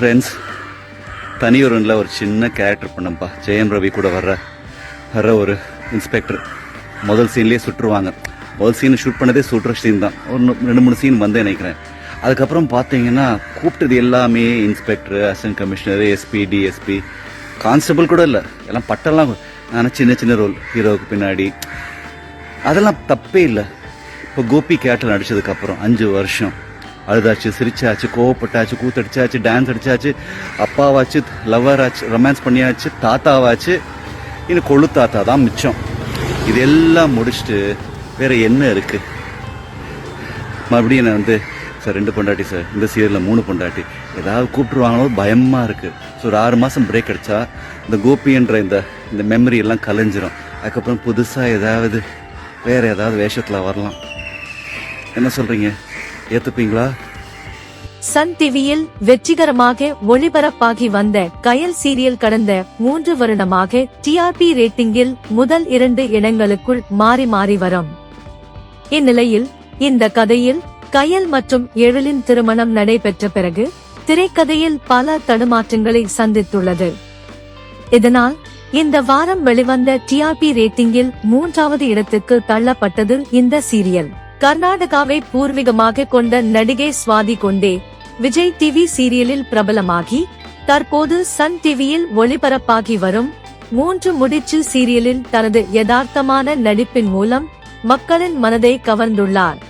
Friends, தனியொருல ஒரு சின்ன character பண்ணப்பா. Jayam Ravi கூட வர்ற ஒரு இன்ஸ்பெக்டர். முதல் சீன்லேயே சுட்டுருவாங்க. முதல் சீன் ஷூட் பண்ணதே சுட்டுற சீன் தான். ஒரு 2-3 சீன் வந்து நினைக்கிறேன். அதுக்கப்புறம் பார்த்தீங்கன்னா கூப்பிட்டது எல்லாமே inspector, assistant commissioner, SP, DSP, constable கூட இல்லை, எல்லாம் பட்டெல்லாம். ஆனால் சின்ன சின்ன ரோல் ஹீரோவுக்கு பின்னாடி. அதெல்லாம் தப்பே இல்லை. இப்போ கோபி கேரக்டர் நடிச்சதுக்கப்புறம் 5 வருஷம் அழுதாச்சு, சிரிச்சாச்சு, கோவப்பட்டாச்சு, கூத்தடிச்சாச்சு, டான்ஸ் அடிச்சாச்சு, அப்பாவாச்சு, லவ்வர் ஆச்சு, ரொமான்ஸ் பண்ணியாச்சு, தாத்தாவாச்சு, இன்னும் கொழு தாத்தா தான் மிச்சம். இதெல்லாம் முடிச்சுட்டு வேற என்ன இருக்கு? மறுபடியும் நான் சார் 2 பொண்டாட்டி சார், இந்த சீரியலில் 3 பொண்டாட்டி, ஏதாவது கூப்பிட்டுருவாங்களோ பயமாக இருக்குது. ஸோ ஒரு 6 மாதம் பிரேக் அடித்தா இந்த கோபின்ற இந்த மெமரி எல்லாம் கலைஞ்சிரும். அதுக்கப்புறம் புதுசாக வேறு ஏதாவது வேஷத்தில் வரலாம். என்ன சொல்கிறீங்க? ஏற்றுப்பீங்களா? சன் டிவியில் வெற்றிகரமாக ஒளிபரப்பாகி வந்த கயல் சீரியல் கடந்த 3 வருடமாக டிஆர்பி ரேட்டிங்கில் முதல் 2 இடங்களுக்குள் மாறி மாறி வரும். இந்நிலையில் இந்த கதையில் கயல் மற்றும் எழிலின் திருமணம் நடைபெற்ற பிறகு திரைக்கதையில் பல தடுமாற்றங்களை சந்தித்துள்ளது. இதனால் இந்த வாரம் வெளிவந்த டிஆர்பி ரேட்டிங்கில் 3வது இடத்துக்கு தள்ளப்பட்டது இந்த சீரியல். கர்நாடகாவை பூர்வீகமாக கொண்ட நடிகை சுவாதி கொண்டே விஜய் டிவி சீரியலில் பிரபலமாகி தற்போது சன் டிவியில் ஒளிபரப்பாகி வரும் 3 முடிச்சு சீரியலில் தனது யதார்த்தமான நடிப்பின் மூலம் மக்களின் மனதை கவர்ந்துள்ளார்.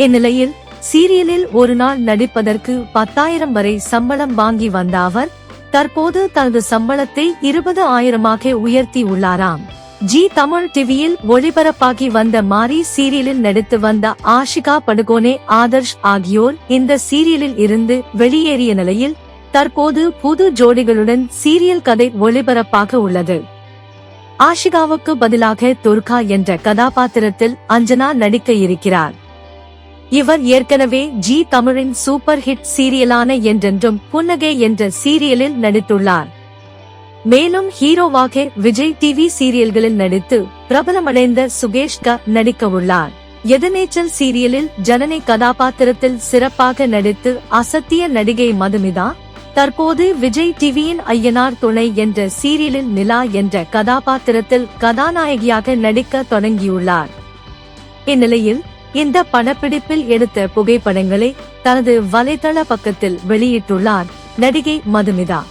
இந்நிலையில் சீரியலில் ஒரு நாள் நடிப்பதற்கு 10,000 வரை சம்பளம் வாங்கி வந்த அவர் தற்போது தனது சம்பளத்தை 20,000 உயர்த்தி உள்ளாராம். ஜி தமிழ் டிவியில் ஒளிபரப்பாகி வந்த மாரி சீரியலில் நடித்து வந்த ஆஷிகா படுகோனே, ஆதர்ஷ் ஆகியோர் இந்த சீரியலில் இருந்து வெளியேறிய நிலையில் தற்போது புது ஜோடிகளுடன் சீரியல் கதை ஒளிபரப்பாக உள்ளது. ஆஷிகாவுக்கு பதிலாக துர்கா என்ற கதாபாத்திரத்தில் அஞ்சனா நடிக்க இருக்கிறார். இவர் ஏற்கனவே ஜி தமிழின் சூப்பர் ஹிட் சீரியலான என்றென்றும் புன்னகை என்ற சீரியலில் நடித்துள்ளார். மேலும் ஹீரோவாக விஜய் டிவி சீரியல்களில் நடித்து பிரபலமடைந்த சுகேஷ் நடிக்க உள்ளார். எதிர்நீச்சல் சீரியலில் ஜனனி கதாபாத்திரத்தில் சிறப்பாக நடித்து அசத்திய நடிகை மதுமிதா தற்போது விஜய் டிவியின் ஐயனார் துணை என்ற சீரியலில் நிலா என்ற கதாபாத்திரத்தில் கதாநாயகியாக நடிக்க தொடங்கியுள்ளார். இந்நிலையில் இந்த படப்பிடிப்பில் எடுத்த புகைப்படங்களை தனது வலைதள பக்கத்தில் வெளியிட்டுள்ளார் நடிகை மதுமிதா.